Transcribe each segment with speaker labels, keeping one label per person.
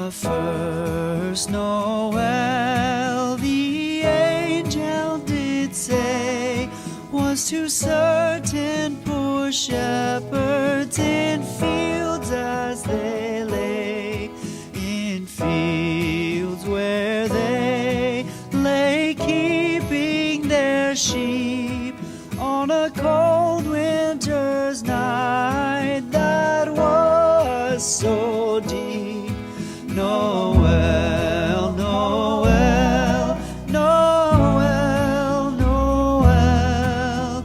Speaker 1: The first Noel, the angel did say, was to certain poor shepherds in fields as they lay, in fields where they lay keeping their sheep on a cold winter's night that was so deep. Noel, Noel, Noel, Noel,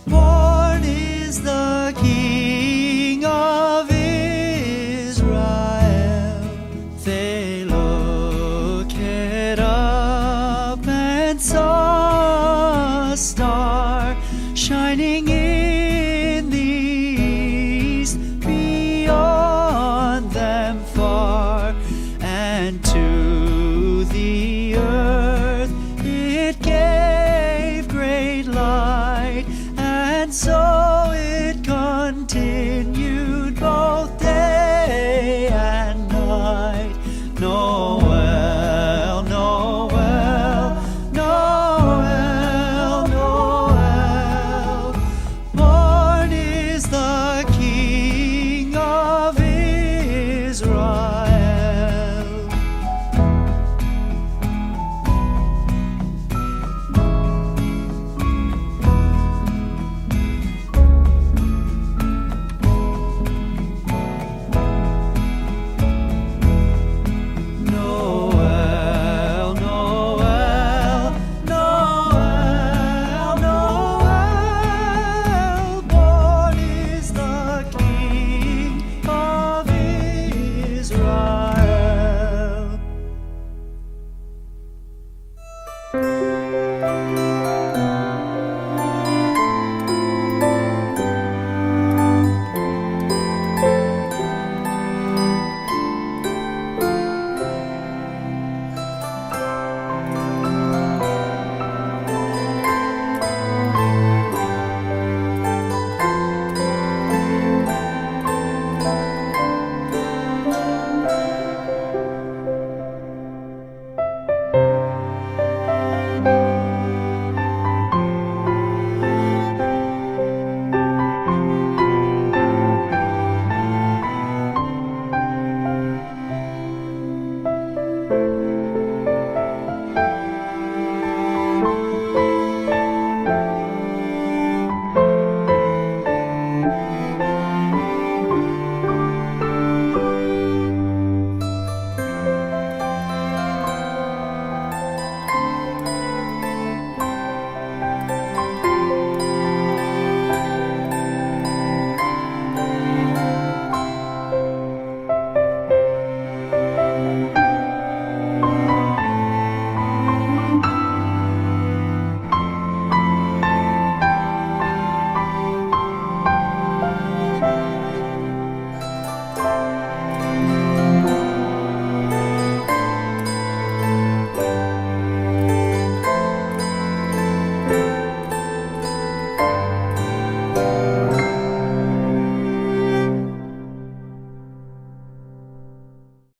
Speaker 1: born is the King of Israel. They looked up and saw a star shining